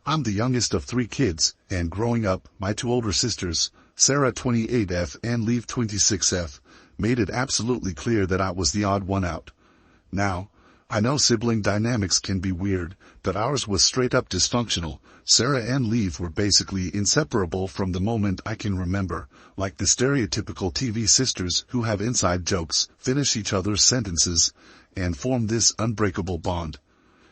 I'm the youngest of 3 kids, and growing up, my 2 older sisters, Sarah 28F and Leave 26F, made it absolutely clear that I was the odd one out. Now, I know sibling dynamics can be weird, but ours was straight up dysfunctional. Sarah and Leave were basically inseparable from the moment I can remember, like the stereotypical TV sisters who have inside jokes, finish each other's sentences, and form this unbreakable bond.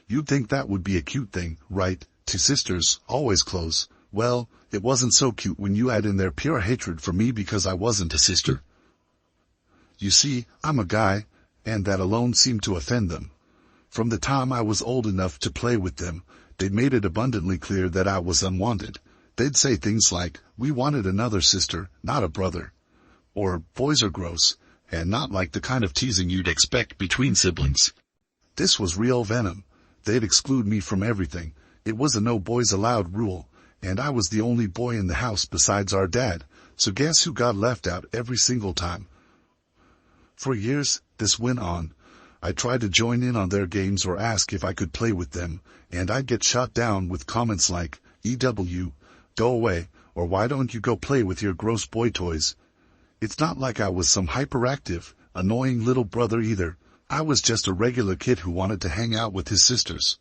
You'd think that would be a cute thing, right? 2 sisters, always close. Well, it wasn't so cute when you add in their pure hatred for me because I wasn't a sister. You see, I'm a guy, and that alone seemed to offend them. From the time I was old enough to play with them, they'd made it abundantly clear that I was unwanted. They'd say things like, "We wanted another sister, not a brother." Or, "Boys are gross," and not like the kind of teasing you'd expect between siblings. This was real venom. They'd exclude me from everything. It was a no boys allowed rule, and I was the only boy in the house besides our dad, so guess who got left out every single time? For years, this went on. I tried to join in on their games or ask if I could play with them, and I'd get shot down with comments like, "EW, go away," or "Why don't you go play with your gross boy toys?" It's not like I was some hyperactive, annoying little brother either. I was just a regular kid who wanted to hang out with his sisters.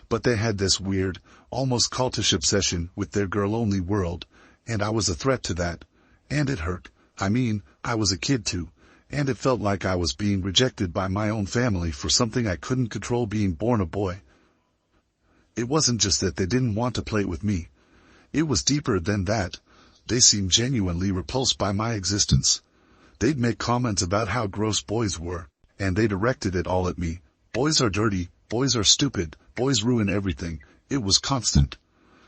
But they had this weird, almost cultish obsession with their girl-only world, and I was a threat to that. And it hurt. I mean, I was a kid too. And it felt like I was being rejected by my own family for something I couldn't control, being born a boy. It wasn't just that they didn't want to play with me. It was deeper than that. They seemed genuinely repulsed by my existence. They'd make comments about how gross boys were, and they directed it all at me. Boys are dirty, boys are stupid, boys ruin everything. It was constant.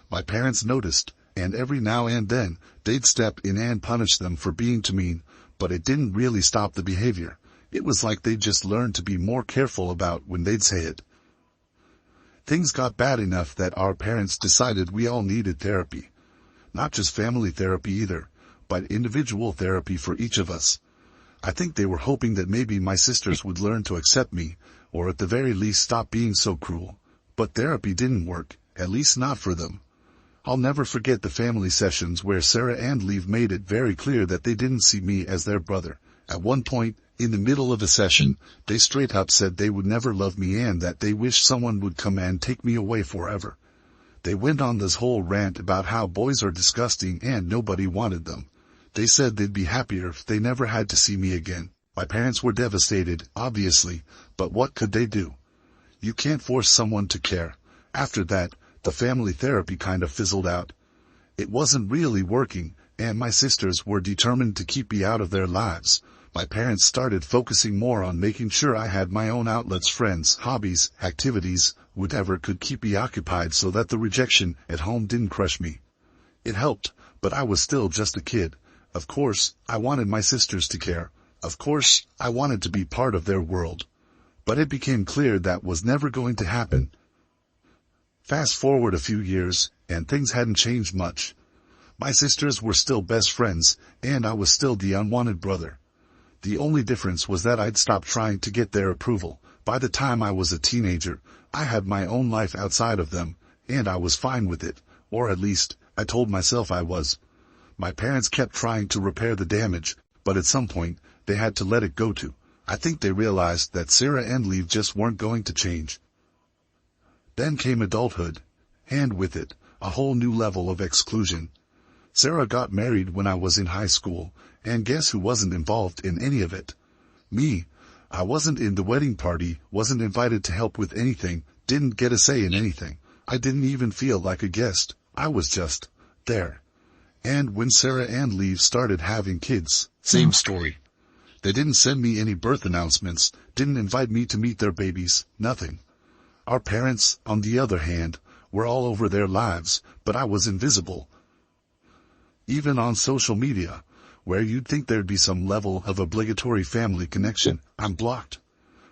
My parents noticed, and every now and then, they'd step in and punish them for being too mean. But it didn't really stop the behavior. It was like they just learned to be more careful about when they'd say it. Things got bad enough that our parents decided we all needed therapy. Not just family therapy either, but individual therapy for each of us. I think they were hoping that maybe my sisters would learn to accept me, or at the very least stop being so cruel. But therapy didn't work, at least not for them. I'll never forget the family sessions where Sarah and Leave made it very clear that they didn't see me as their brother. At one point, in the middle of a session, they straight up said they would never love me and that they wished someone would come and take me away forever. They went on this whole rant about how boys are disgusting and nobody wanted them. They said they'd be happier if they never had to see me again. My parents were devastated, obviously, but what could they do? You can't force someone to care. After that, the family therapy kind of fizzled out. It wasn't really working, and my sisters were determined to keep me out of their lives. My parents started focusing more on making sure I had my own outlets, friends, hobbies, activities, whatever could keep me occupied so that the rejection at home didn't crush me. It helped, but I was still just a kid. Of course, I wanted my sisters to care. Of course, I wanted to be part of their world. But it became clear that was never going to happen. Fast forward a few years, and things hadn't changed much. My sisters were still best friends, and I was still the unwanted brother. The only difference was that I'd stopped trying to get their approval. By the time I was a teenager, I had my own life outside of them, and I was fine with it, or at least, I told myself I was. My parents kept trying to repair the damage, but at some point, they had to let it go too. I think they realized that Sarah and Leave just weren't going to change. Then came adulthood, and with it, a whole new level of exclusion. Sarah got married when I was in high school, and guess who wasn't involved in any of it? Me. I wasn't in the wedding party, wasn't invited to help with anything, didn't get a say in anything. I didn't even feel like a guest. I was just there. And when Sarah and Leave started having kids, same story. They didn't send me any birth announcements, didn't invite me to meet their babies, nothing. Our parents, on the other hand, were all over their lives, but I was invisible. Even on social media, where you'd think there'd be some level of obligatory family connection, I'm blocked.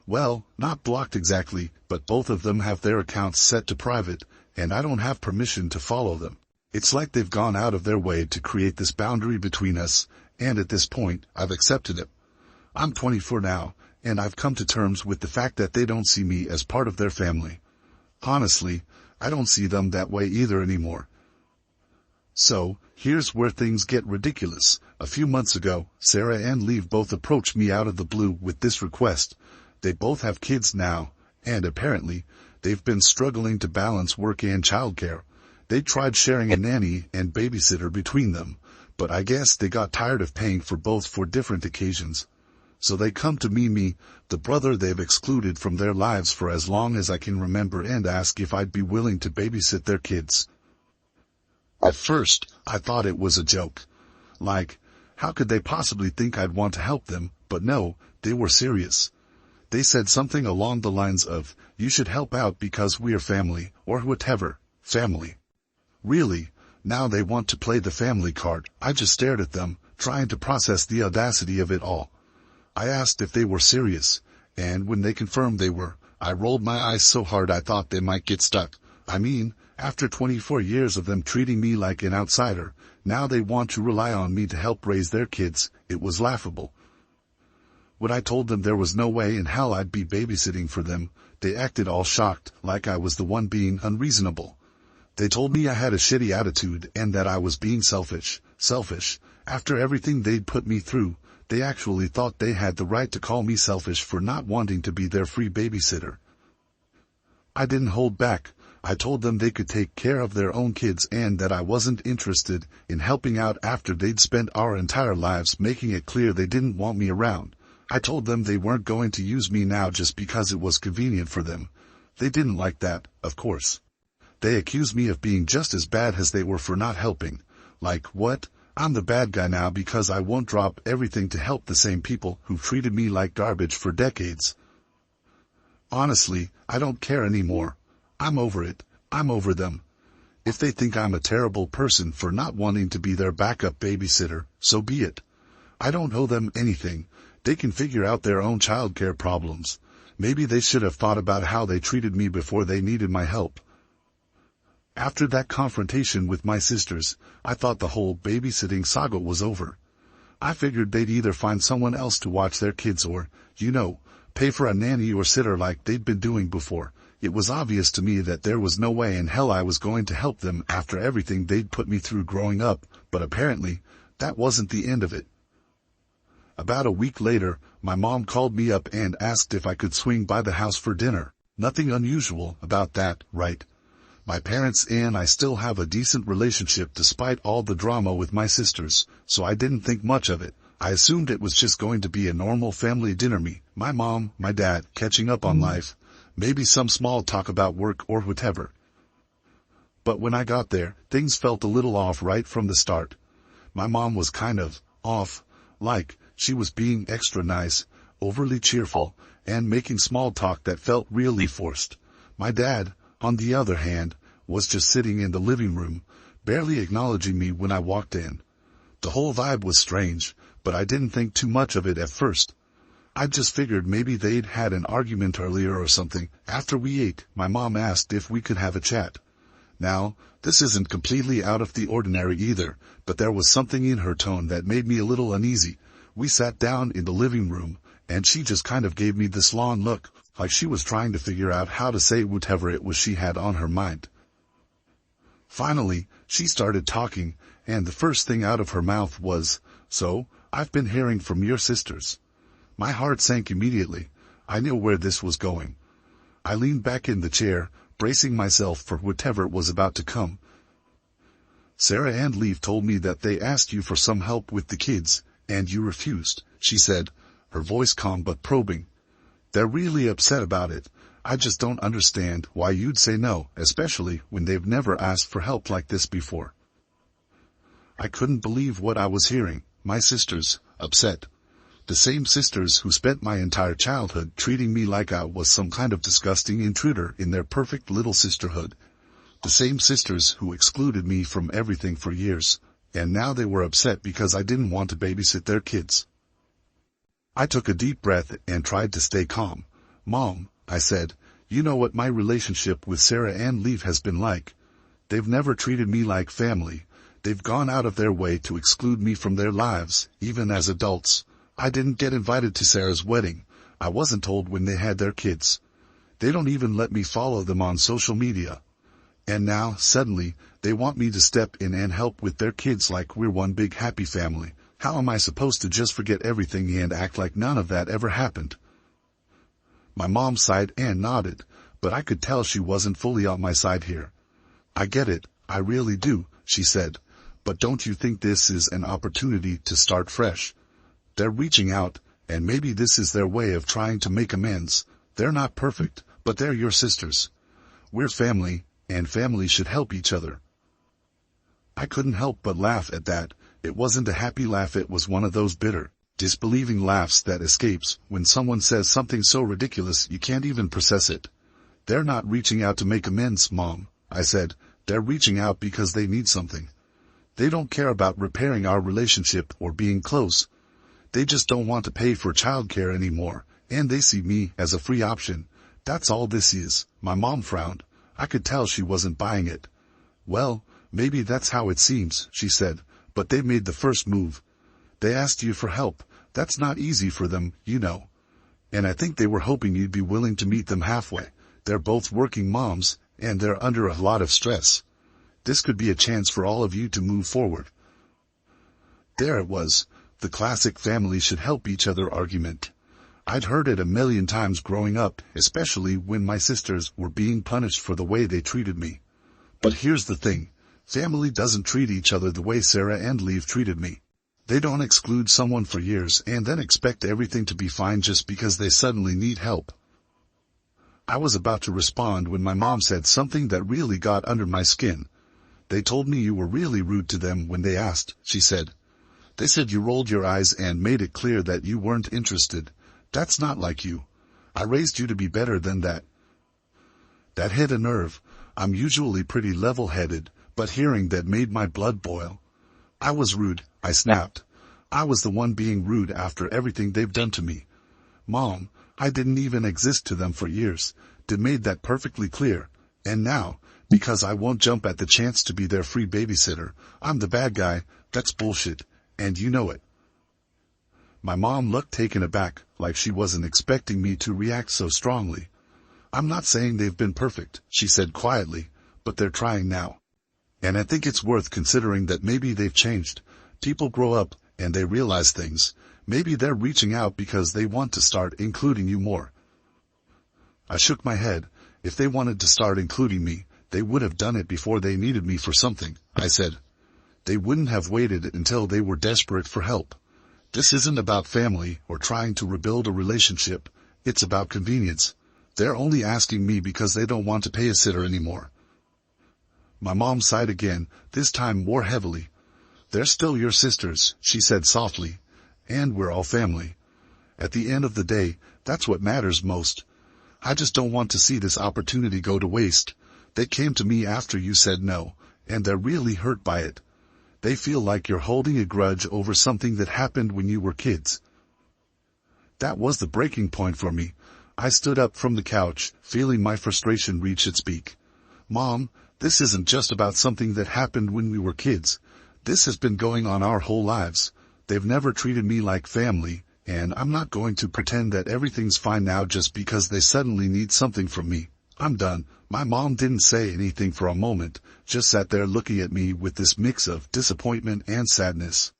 Well, not blocked exactly, but both of them have their accounts set to private, and I don't have permission to follow them. It's like they've gone out of their way to create this boundary between us, and at this point, I've accepted it. I'm 24 now, and I've come to terms with the fact that they don't see me as part of their family. Honestly, I don't see them that way either anymore. So, here's where things get ridiculous. A few months ago, Sarah and Lev both approached me out of the blue with this request. They both have kids now, and apparently, they've been struggling to balance work and childcare. They tried sharing a nanny and babysitter between them, but I guess they got tired of paying for both for different occasions. So they come to me, the brother they've excluded from their lives for as long as I can remember, and ask if I'd be willing to babysit their kids. At first, I thought it was a joke. Like, how could they possibly think I'd want to help them? But no, they were serious. They said something along the lines of, "You should help out because we're family," or whatever, family. Really, now they want to play the family card. I just stared at them, trying to process the audacity of it all. I asked if they were serious, and when they confirmed they were, I rolled my eyes so hard I thought they might get stuck. I mean, after 24 years of them treating me like an outsider, now they want to rely on me to help raise their kids. It was laughable. When I told them there was no way in hell I'd be babysitting for them, they acted all shocked, like I was the one being unreasonable. They told me I had a shitty attitude and that I was being selfish. After everything they'd put me through, they actually thought they had the right to call me selfish for not wanting to be their free babysitter. I didn't hold back. I told them they could take care of their own kids and that I wasn't interested in helping out after they'd spent our entire lives making it clear they didn't want me around. I told them they weren't going to use me now just because it was convenient for them. They didn't like that, of course. They accused me of being just as bad as they were for not helping. Like, what? I'm the bad guy now because I won't drop everything to help the same people who've treated me like garbage for decades. Honestly, I don't care anymore. I'm over it. I'm over them. If they think I'm a terrible person for not wanting to be their backup babysitter, so be it. I don't owe them anything. They can figure out their own childcare problems. Maybe they should have thought about how they treated me before they needed my help. After that confrontation with my sisters, I thought the whole babysitting saga was over. I figured they'd either find someone else to watch their kids or, pay for a nanny or sitter like they'd been doing before. It was obvious to me that there was no way in hell I was going to help them after everything they'd put me through growing up, but apparently, that wasn't the end of it. About a week later, my mom called me up and asked if I could swing by the house for dinner. Nothing unusual about that, right? My parents and I still have a decent relationship despite all the drama with my sisters, so I didn't think much of it. I assumed it was just going to be a normal family dinner, me, my mom, my dad, catching up on life, maybe some small talk about work or whatever. But when I got there, things felt a little off right from the start. My mom was kind of off, like she was being extra nice, overly cheerful, and making small talk that felt really forced. My dad, on the other hand, was just sitting in the living room, barely acknowledging me when I walked in. The whole vibe was strange, but I didn't think too much of it at first. I just figured maybe they'd had an argument earlier or something. After we ate, my mom asked if we could have a chat. Now, this isn't completely out of the ordinary either, but there was something in her tone that made me a little uneasy. We sat down in the living room, and she just kind of gave me this long look, like she was trying to figure out how to say whatever it was she had on her mind. Finally, she started talking, and the first thing out of her mouth was, "So, I've been hearing from your sisters." My heart sank immediately. I knew where this was going. I leaned back in the chair, bracing myself for whatever was about to come. "Sarah and Lev told me that they asked you for some help with the kids, and you refused," she said, her voice calm but probing. "They're really upset about it. I just don't understand why you'd say no, especially when they've never asked for help like this before." I couldn't believe what I was hearing. My sisters, upset. The same sisters who spent my entire childhood treating me like I was some kind of disgusting intruder in their perfect little sisterhood. The same sisters who excluded me from everything for years, and now they were upset because I didn't want to babysit their kids. I took a deep breath and tried to stay calm. "Mom," I said, "you know what my relationship with Sarah and Lev has been like. They've never treated me like family. They've gone out of their way to exclude me from their lives, even as adults. I didn't get invited to Sarah's wedding. I wasn't told when they had their kids. They don't even let me follow them on social media. And now, suddenly, they want me to step in and help with their kids like we're one big happy family. How am I supposed to just forget everything and act like none of that ever happened? My mom sighed and nodded, but I could tell she wasn't fully on my side here. I get it, I really do, she said. But don't you think this is an opportunity to start fresh? They're reaching out, and maybe this is their way of trying to make amends. They're not perfect, but they're your sisters. We're family, and family should help each other. I couldn't help but laugh at that. It wasn't a happy laugh, it was one of those bitter, disbelieving laughs that escapes when someone says something so ridiculous you can't even process it. They're not reaching out to make amends, Mom, I said. They're reaching out because they need something. They don't care about repairing our relationship or being close. They just don't want to pay for childcare anymore, and they see me as a free option. That's all this is. My mom frowned. I could tell she wasn't buying it. Well, maybe that's how it seems, she said, but they made the first move. They asked you for help. That's not easy for them, you know. And I think they were hoping you'd be willing to meet them halfway. They're both working moms, and they're under a lot of stress. This could be a chance for all of you to move forward. There it was, the classic family should help each other argument. I'd heard it a million times growing up, especially when my sisters were being punished for the way they treated me. But here's the thing. Family doesn't treat each other the way Sarah and Lev treated me. They don't exclude someone for years and then expect everything to be fine just because they suddenly need help. I was about to respond when my mom said something that really got under my skin. They told me you were really rude to them when they asked, she said. They said you rolled your eyes and made it clear that you weren't interested. That's not like you. I raised you to be better than that. That hit a nerve. I'm usually pretty level-headed, but hearing that made my blood boil. I was rude, I snapped. I was the one being rude after everything they've done to me. Mom, I didn't even exist to them for years. They made that perfectly clear. And now, because I won't jump at the chance to be their free babysitter, I'm the bad guy. That's bullshit. And you know it. My mom looked taken aback, like she wasn't expecting me to react so strongly. I'm not saying they've been perfect, she said quietly, but they're trying now. And I think it's worth considering that maybe they've changed. People grow up, and they realize things. Maybe they're reaching out because they want to start including you more. I shook my head. If they wanted to start including me, they would have done it before they needed me for something, I said. They wouldn't have waited until they were desperate for help. This isn't about family or trying to rebuild a relationship. It's about convenience. They're only asking me because they don't want to pay a sitter anymore. My mom sighed again, this time more heavily. They're still your sisters, she said softly. And we're all family. At the end of the day, that's what matters most. I just don't want to see this opportunity go to waste. They came to me after you said no, and they're really hurt by it. They feel like you're holding a grudge over something that happened when you were kids. That was the breaking point for me. I stood up from the couch, feeling my frustration reach its peak. Mom, this isn't just about something that happened when we were kids. This has been going on our whole lives. They've never treated me like family, and I'm not going to pretend that everything's fine now just because they suddenly need something from me. I'm done. My mom didn't say anything for a moment, just sat there looking at me with this mix of disappointment and sadness.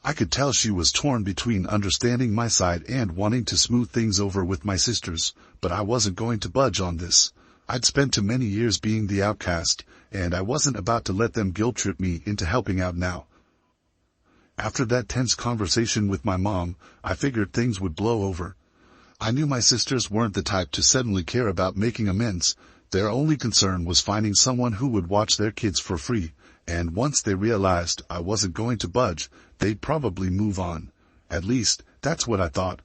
I could tell she was torn between understanding my side and wanting to smooth things over with my sisters, but I wasn't going to budge on this. I'd spent too many years being the outcast, and I wasn't about to let them guilt-trip me into helping out now. After that tense conversation with my mom, I figured things would blow over. I knew my sisters weren't the type to suddenly care about making amends. Their only concern was finding someone who would watch their kids for free, and once they realized I wasn't going to budge, they'd probably move on. At least, that's what I thought.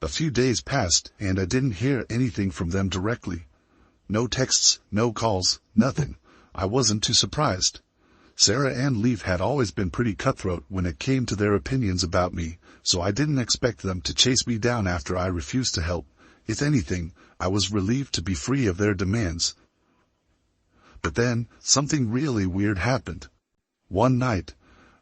A few days passed, and I didn't hear anything from them directly. No texts, no calls, nothing. I wasn't too surprised. Sarah and Lev had always been pretty cutthroat when it came to their opinions about me, so I didn't expect them to chase me down after I refused to help. If anything, I was relieved to be free of their demands. But then, something really weird happened. One night,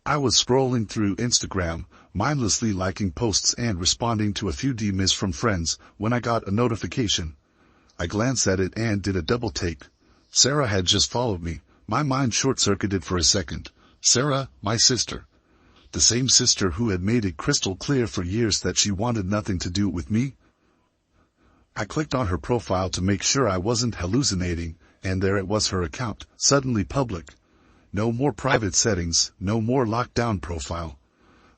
I was scrolling through Instagram, mindlessly liking posts and responding to a few DMs from friends, when I got a notification. I glanced at it and did a double take. Sarah had just followed me. My mind short-circuited for a second. Sarah, my sister. The same sister who had made it crystal clear for years that she wanted nothing to do with me. I clicked on her profile to make sure I wasn't hallucinating, and there it was, her account, suddenly public. No more private settings, no more locked-down profile.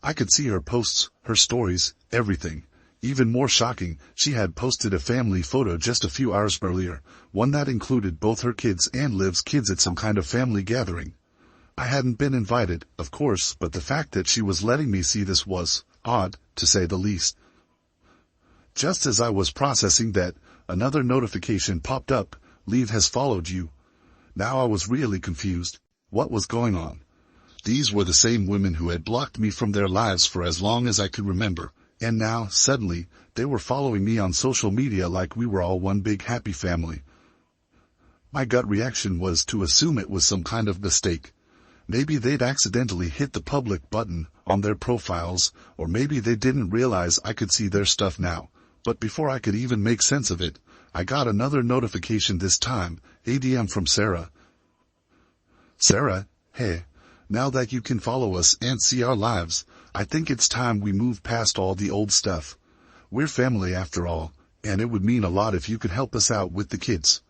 I could see her posts, her stories, everything. Even more shocking, she had posted a family photo just a few hours earlier, one that included both her kids and Liv's kids at some kind of family gathering. I hadn't been invited, of course, but the fact that she was letting me see this was odd, to say the least. Just as I was processing that, another notification popped up. Liv has followed you. Now I was really confused. What was going on? These were the same women who had blocked me from their lives for as long as I could remember. And now, suddenly, they were following me on social media like we were all one big happy family. My gut reaction was to assume it was some kind of mistake. Maybe they'd accidentally hit the public button on their profiles, or maybe they didn't realize I could see their stuff now. But before I could even make sense of it, I got another notification, this time, a DM from Sarah. Sarah, hey. Now that you can follow us and see our lives, I think it's time we move past all the old stuff. We're family after all, and it would mean a lot if you could help us out with the kids.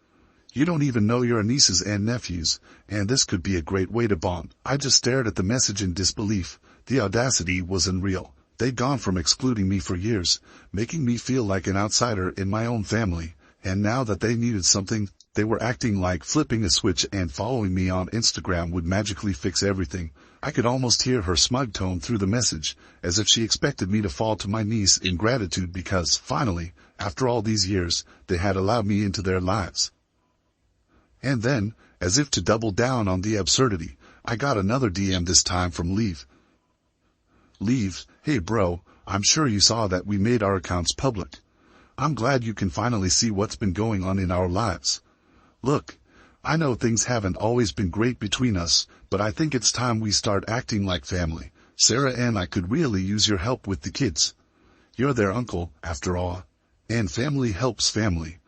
You don't even know your nieces and nephews, and this could be a great way to bond. I just stared at the message in disbelief. The audacity was unreal. They'd gone from excluding me for years, making me feel like an outsider in my own family, and now that they needed something, they were acting like flipping a switch and following me on Instagram would magically fix everything. I could almost hear her smug tone through the message, as if she expected me to fall to my knees in gratitude because, finally, after all these years, they had allowed me into their lives. And then, as if to double down on the absurdity, I got another DM, this time from Liv. Liv, hey bro, I'm sure you saw that we made our accounts public. I'm glad you can finally see what's been going on in our lives. Look, I know things haven't always been great between us, but I think it's time we start acting like family. Sarah and I could really use your help with the kids. You're their uncle, after all. And family helps family.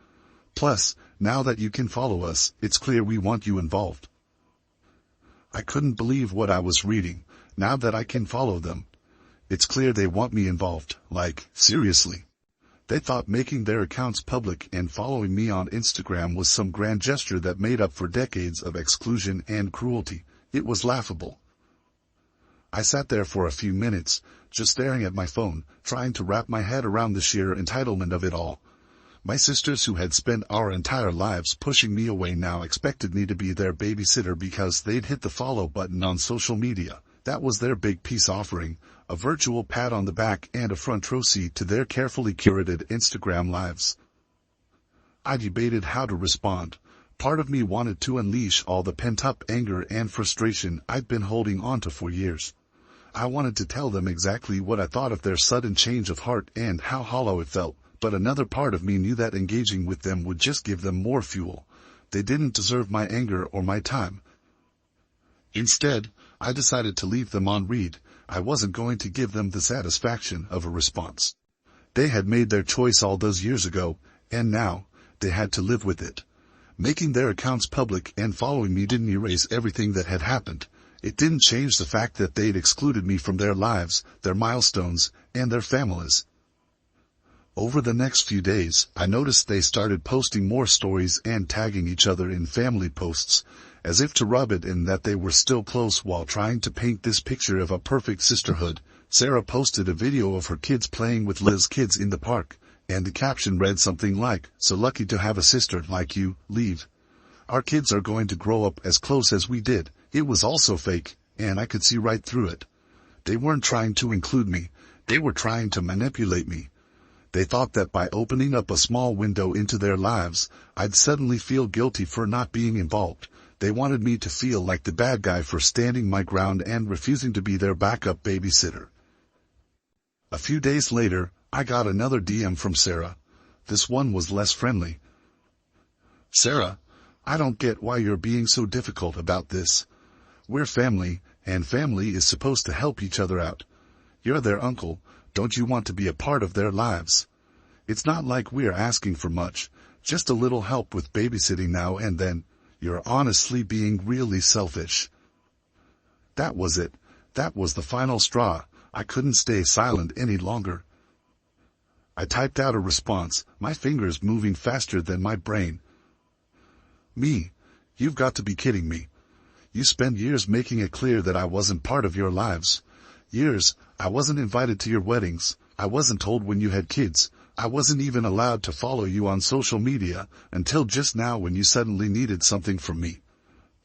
Plus, now that you can follow us, it's clear we want you involved. I couldn't believe what I was reading. Now that I can follow them, it's clear they want me involved. Like, seriously. They thought making their accounts public and following me on Instagram was some grand gesture that made up for decades of exclusion and cruelty. It was laughable. I sat there for a few minutes, just staring at my phone, trying to wrap my head around the sheer entitlement of it all. My sisters, who had spent our entire lives pushing me away, now expected me to be their babysitter because they'd hit the follow button on social media. That was their big peace offering, a virtual pat on the back and a front row seat to their carefully curated Instagram lives. I debated how to respond. Part of me wanted to unleash all the pent-up anger and frustration I'd been holding onto for years. I wanted to tell them exactly what I thought of their sudden change of heart and how hollow it felt, but another part of me knew that engaging with them would just give them more fuel. They didn't deserve my anger or my time. Instead, I decided to leave them on read. I wasn't going to give them the satisfaction of a response. They had made their choice all those years ago, and now, they had to live with it. Making their accounts public and following me didn't erase everything that had happened. It didn't change the fact that they'd excluded me from their lives, their milestones, and their families. Over the next few days, I noticed they started posting more stories and tagging each other in family posts, as if to rub it in that they were still close while trying to paint this picture of a perfect sisterhood. Sarah posted a video of her kids playing with Liv's kids in the park, and the caption read something like, "So lucky to have a sister like you, Liv. Our kids are going to grow up as close as we did." It was also fake, and I could see right through it. They weren't trying to include me. They were trying to manipulate me. They thought that by opening up a small window into their lives, I'd suddenly feel guilty for not being involved. They wanted me to feel like the bad guy for standing my ground and refusing to be their backup babysitter. A few days later, I got another DM from Sarah. This one was less friendly. "Sarah, I don't get why you're being so difficult about this. We're family, and family is supposed to help each other out. You're their uncle. Don't you want to be a part of their lives? It's not like we're asking for much, just a little help with babysitting now and then. You're honestly being really selfish. That was it. That was the final straw. I couldn't stay silent any longer. I typed out a response, my fingers moving faster than my brain. Me? You've got to be kidding me. You spent years making it clear that I wasn't part of your lives. Years, I wasn't invited to your weddings, I wasn't told when you had kids, I wasn't even allowed to follow you on social media, until just now when you suddenly needed something from me.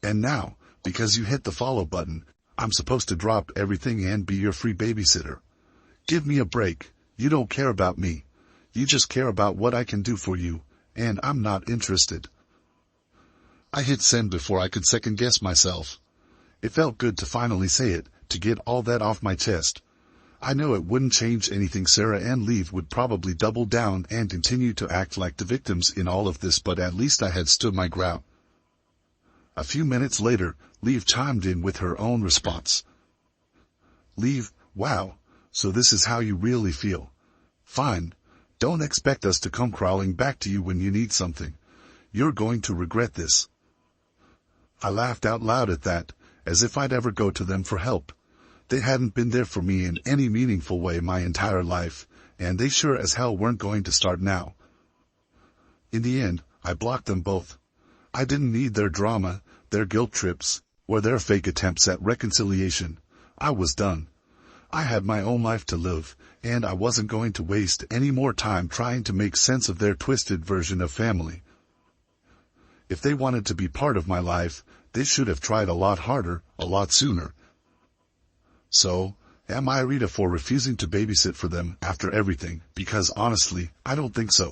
And now, because you hit the follow button, I'm supposed to drop everything and be your free babysitter. Give me a break. You don't care about me. You just care about what I can do for you, and I'm not interested. I hit send before I could second guess myself. It felt good to finally say it, to get all that off my chest. I know it wouldn't change anything. Sarah and Lev would probably double down and continue to act like the victims in all of this, but at least I had stood my ground. A few minutes later, Lev chimed in with her own response. Lev, wow, so this is how you really feel. Fine. Don't expect us to come crawling back to you when you need something. You're going to regret this. I laughed out loud at that, as if I'd ever go to them for help. They hadn't been there for me in any meaningful way my entire life, and they sure as hell weren't going to start now. In the end, I blocked them both. I didn't need their drama, their guilt trips, or their fake attempts at reconciliation. I was done. I had my own life to live, and I wasn't going to waste any more time trying to make sense of their twisted version of family. If they wanted to be part of my life, they should have tried a lot harder, a lot sooner. So, am I Rita for refusing to babysit for them after everything? Because honestly, I don't think so.